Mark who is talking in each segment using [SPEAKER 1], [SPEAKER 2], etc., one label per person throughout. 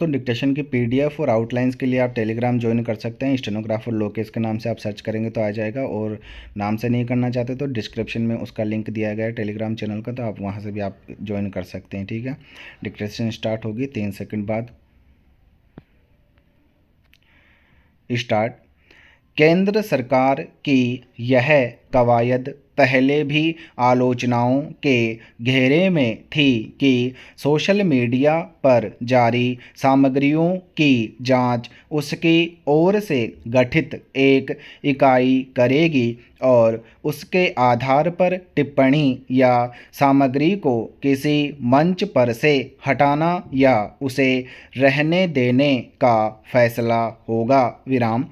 [SPEAKER 1] तो डिक्टेशन की पीडीएफ और आउटलाइंस के लिए आप टेलीग्राम ज्वाइन कर सकते हैं। स्टेनोग्राफर लोकेश के नाम से आप सर्च करेंगे तो आ जाएगा, और नाम से नहीं करना चाहते तो डिस्क्रिप्शन में उसका लिंक दिया गया है टेलीग्राम चैनल का, तो आप वहां से भी आप ज्वाइन कर सकते हैं। ठीक है, डिक्टेशन स्टार्ट होगी 3 सेकंड बाद। स्टार्ट। केंद्र सरकार की यह कवायद पहले भी आलोचनाओं के घेरे में थी कि सोशल मीडिया पर जारी सामग्रियों की जांच उसकी ओर से गठित एक इकाई करेगी और उसके आधार पर टिप्पणी या सामग्री को किसी मंच पर से हटाना या उसे रहने देने का फैसला होगा। विराम।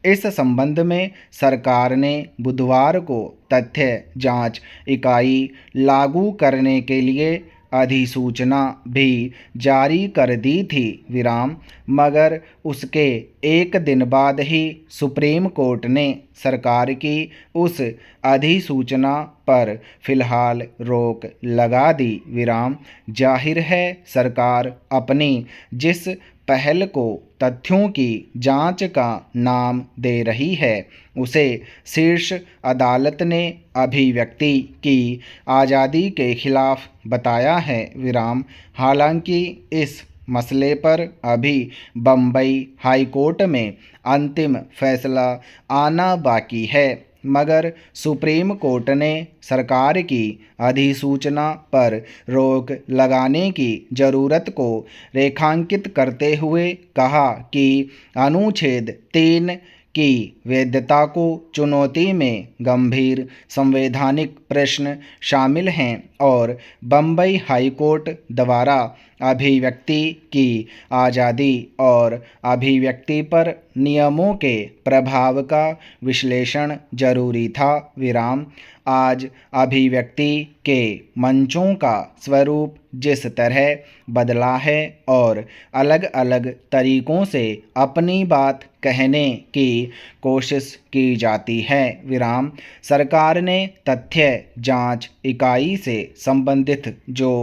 [SPEAKER 1] इस संबंध में सरकार ने बुधवार को तथ्य जांच इकाई लागू करने के लिए अधिसूचना भी जारी कर दी थी। विराम। मगर उसके एक दिन बाद ही सुप्रीम कोर्ट ने सरकार की उस अधिसूचना पर फिलहाल रोक लगा दी। विराम। जाहिर है सरकार अपनी जिस पहल को तथ्यों की जांच का नाम दे रही है उसे शीर्ष अदालत ने अभिव्यक्ति की आज़ादी के खिलाफ बताया है। विराम। हालांकि इस मसले पर अभी बम्बई हाई कोर्ट में अंतिम फैसला आना बाकी है, मगर सुप्रीम कोर्ट ने सरकार की अधिसूचना पर रोक लगाने की ज़रूरत को रेखांकित करते हुए कहा कि अनुच्छेद 3 की वैधता को चुनौती में गंभीर संवैधानिक प्रश्न शामिल हैं और बम्बई हाई कोर्ट द्वारा अभिव्यक्ति की आज़ादी और अभिव्यक्ति पर नियमों के प्रभाव का विश्लेषण जरूरी था। विराम। आज अभिव्यक्ति के मंचों का स्वरूप जिस तरह बदला है और अलग अलग तरीकों से अपनी बात कहने की कोशिश की जाती है। विराम। सरकार ने तथ्य जांच इकाई से संबंधित जो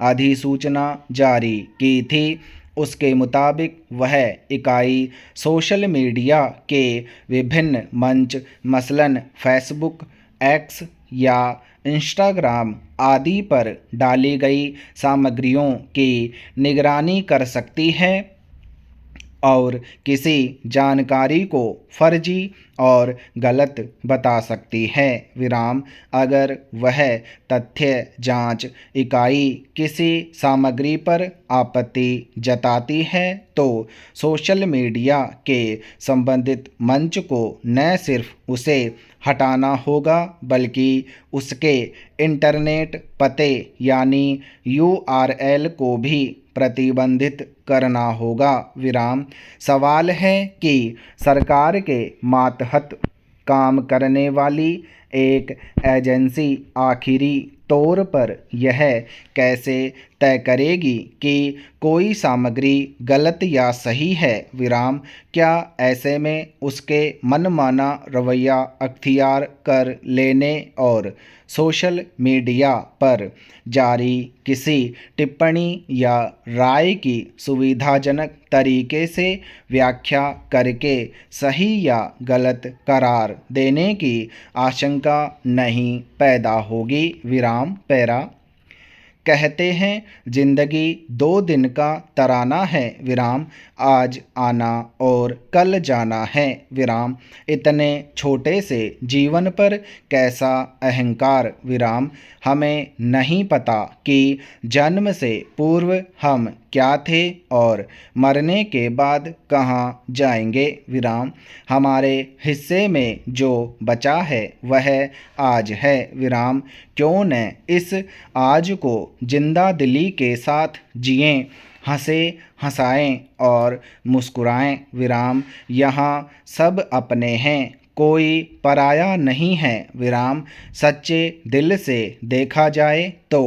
[SPEAKER 1] अधिसूचना जारी की थी उसके मुताबिक वह इकाई सोशल मीडिया के विभिन्न मंच मसलन फेसबुक, एक्स या इंस्टाग्राम आदि पर डाली गई सामग्रियों की निगरानी कर सकती है और किसी जानकारी को फर्जी और गलत बता सकती है। विराम। अगर वह तथ्य जांच इकाई किसी सामग्री पर आपत्ति जताती है तो सोशल मीडिया के संबंधित मंच को न सिर्फ उसे हटाना होगा बल्कि उसके इंटरनेट पते यानी URL को भी प्रतिबंधित करना होगा। विराम। सवाल है कि सरकार के मातहत काम करने वाली एक एजेंसी आखिरी तौर पर यह कैसे तय करेगी कि कोई सामग्री गलत या सही है। विराम। क्या ऐसे में उसके मनमाना रवैया अख्तियार कर लेने और सोशल मीडिया पर जारी किसी टिप्पणी या राय की सुविधाजनक तरीके से व्याख्या करके सही या गलत करार देने की आशंका नहीं पैदा होगी। विराम। पैरा। कहते हैं जिंदगी 2 दिन का तराना है। विराम। आज आना और कल जाना है। विराम। इतने छोटे से जीवन पर कैसा अहंकार। विराम। हमें नहीं पता कि जन्म से पूर्व हम क्या थे और मरने के बाद कहाँ जाएंगे। विराम। हमारे हिस्से में जो बचा है वह आज है। विराम। क्यों न इस आज को जिंदा दिली के साथ जिएं, हंसे हंसाएं और मुस्कुराएं। विराम। यहाँ सब अपने हैं, कोई पराया नहीं है। विराम। सच्चे दिल से देखा जाए तो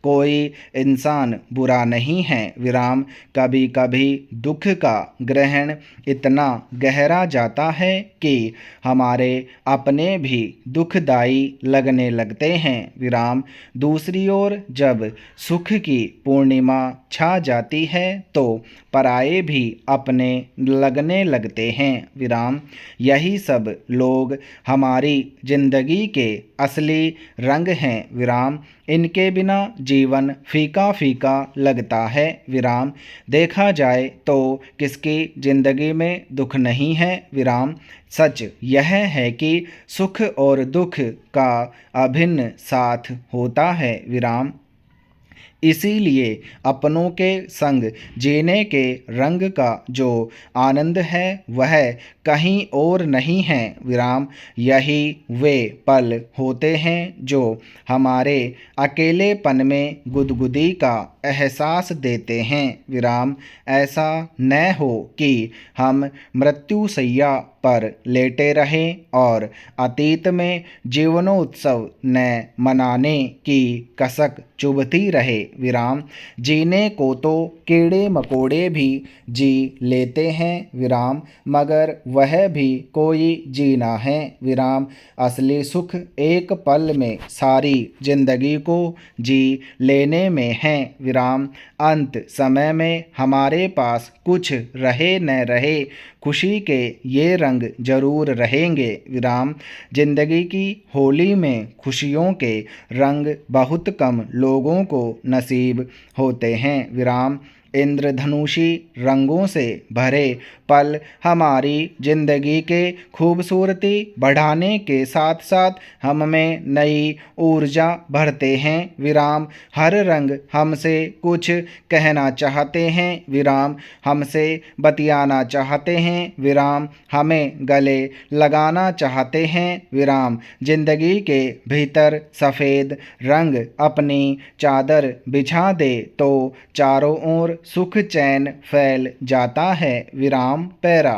[SPEAKER 1] कोई इंसान बुरा नहीं है विराम। कभी कभी दुख का ग्रहण इतना गहरा जाता है कि हमारे अपने भी दुखदाई लगने लगते हैं विराम। दूसरी ओर जब सुख की पूर्णिमा छा जाती है तो पराये भी अपने लगने लगते हैं विराम। यही सब लोग हमारी जिंदगी के असली रंग हैं विराम। इनके बिना जीवन फीका फीका लगता है विराम। देखा जाए तो किसकी जिंदगी में दुख नहीं है विराम। सच यह है कि सुख और दुख का अभिन्न साथ होता है विराम। इसीलिए अपनों के संग जीने के रंग का जो आनंद है वह कहीं और नहीं है विराम। यही वे पल होते हैं जो हमारे अकेलेपन में गुदगुदी का एहसास देते हैं विराम। ऐसा न हो कि हम मृत्युशैया पर लेटे रहें और अतीत में जीवनोत्सव न मनाने की कसक चुभती रहे विराम। जीने को तो कीड़े मकोड़े भी जी लेते हैं विराम, मगर वह भी कोई जीना है विराम। असली सुख एक पल में सारी जिंदगी को जी लेने में है विराम। अंत समय में हमारे पास कुछ रहे न रहे खुशी के ये रंग जरूर रहेंगे विराम। जिंदगी की होली में खुशियों के रंग बहुत कम लोगों को नसीब होते हैं विराम। इंद्रधनुषी रंगों से भरे पल हमारी जिंदगी के खूबसूरती बढ़ाने के साथ साथ हम में नई ऊर्जा भरते हैं विराम। हर रंग हमसे कुछ कहना चाहते हैं विराम, हमसे बतियाना चाहते हैं विराम, हमें गले लगाना चाहते हैं विराम। जिंदगी के भीतर सफ़ेद रंग अपनी चादर बिछा दे तो चारों ओर सुख चैन फैल जाता है विराम। पैरा।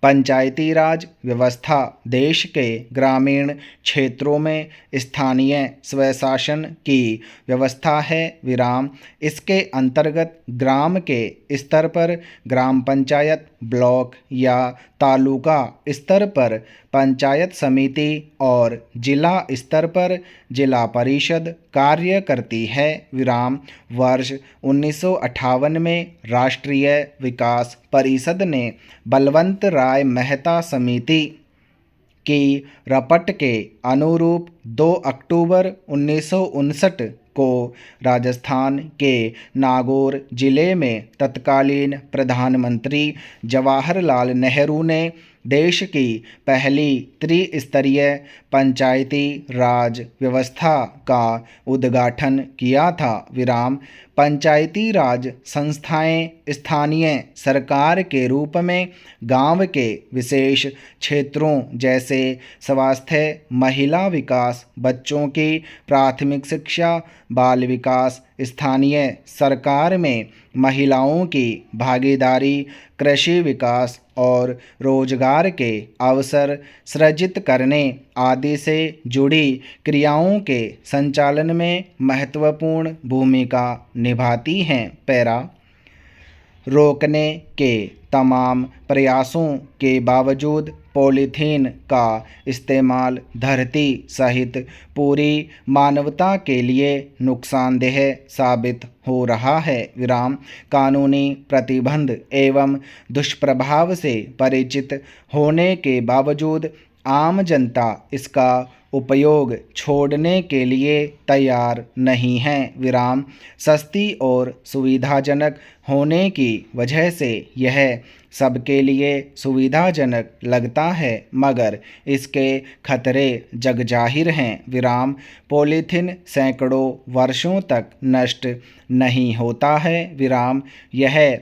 [SPEAKER 1] पंचायती राज व्यवस्था देश के ग्रामीण क्षेत्रों में स्थानीय स्वशासन की व्यवस्था है विराम। इसके अंतर्गत ग्राम के स्तर पर ग्राम पंचायत, ब्लॉक या तालुका स्तर पर पंचायत समिति और जिला स्तर पर जिला परिषद कार्य करती है विराम। वर्ष 1958 में राष्ट्रीय विकास परिषद ने बलवंत राय मेहता समिति की रपट के अनुरूप 2 अक्टूबर 1959 को राजस्थान के नागौर जिले में तत्कालीन प्रधानमंत्री जवाहरलाल नेहरू ने देश की पहली त्रिस्तरीय पंचायती राज व्यवस्था का उद्घाटन किया था विराम। पंचायती राज संस्थाएं स्थानीय सरकार के रूप में गांव के विशेष क्षेत्रों जैसे स्वास्थ्य, महिला विकास, बच्चों की प्राथमिक शिक्षा, बाल विकास, स्थानीय सरकार में महिलाओं की भागीदारी, कृषि विकास और रोजगार के अवसर सृजित करने आदि से जुड़ी क्रियाओं के संचालन में महत्वपूर्ण भूमिका निभाती हैं। पैरा। रोकने के तमाम प्रयासों के बावजूद पॉलीथीन का इस्तेमाल धरती सहित पूरी मानवता के लिए नुकसानदेह साबित हो रहा है विराम। कानूनी प्रतिबंध एवं दुष्प्रभाव से परिचित होने के बावजूद आम जनता इसका उपयोग छोड़ने के लिए तैयार नहीं है विराम। सस्ती और सुविधाजनक होने की वजह से यह सबके लिए सुविधाजनक लगता है, मगर इसके खतरे जगजाहिर हैं विराम। पॉलीथीन सैकड़ों वर्षों तक नष्ट नहीं होता है विराम। यह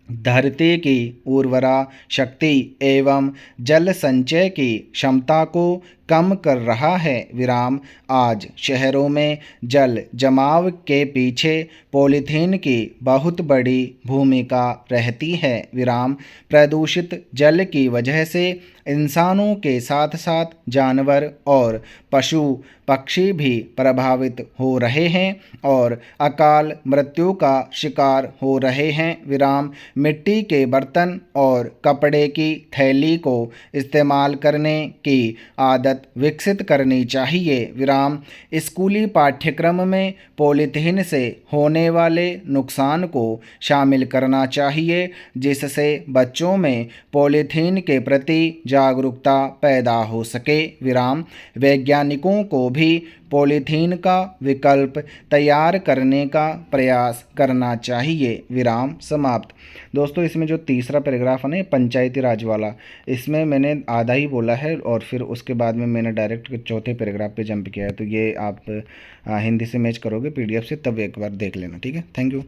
[SPEAKER 1] धरती की उर्वरा शक्ति एवं जल संचय की क्षमता को कम कर रहा है। विराम आज शहरों में जल जमाव के पीछे पॉलीथीन की बहुत बड़ी भूमिका रहती है। विराम प्रदूषित जल की वजह से इंसानों के साथ साथ जानवर और पशु पक्षी भी प्रभावित हो रहे हैं और अकाल मृत्यु का शिकार हो रहे हैं। विराम मिट्टी के बर्तन और कपड़े की थैली को इस्तेमाल करने की आदत विकसित करनी चाहिए। विराम स्कूली पाठ्यक्रम में पॉलीथीन से होने वाले नुकसान को शामिल करना चाहिए, जिससे बच्चों में पॉलीथीन के प्रति जागरूकता पैदा हो सके। विराम वैज्ञानिकों को भी पॉलीथीन का विकल्प तैयार करने का प्रयास करना चाहिए। विराम समाप्त। दोस्तों, इसमें जो तीसरा पैराग्राफ है ना, पंचायती राज वाला, इसमें मैंने आधा ही बोला है और फिर उसके बाद में मैंने डायरेक्ट चौथे पैराग्राफ पे जंप किया है। तो ये आप हिंदी से मैच करोगे पीडीएफ से, तब एक बार देख लेना। ठीक है, थैंक यू।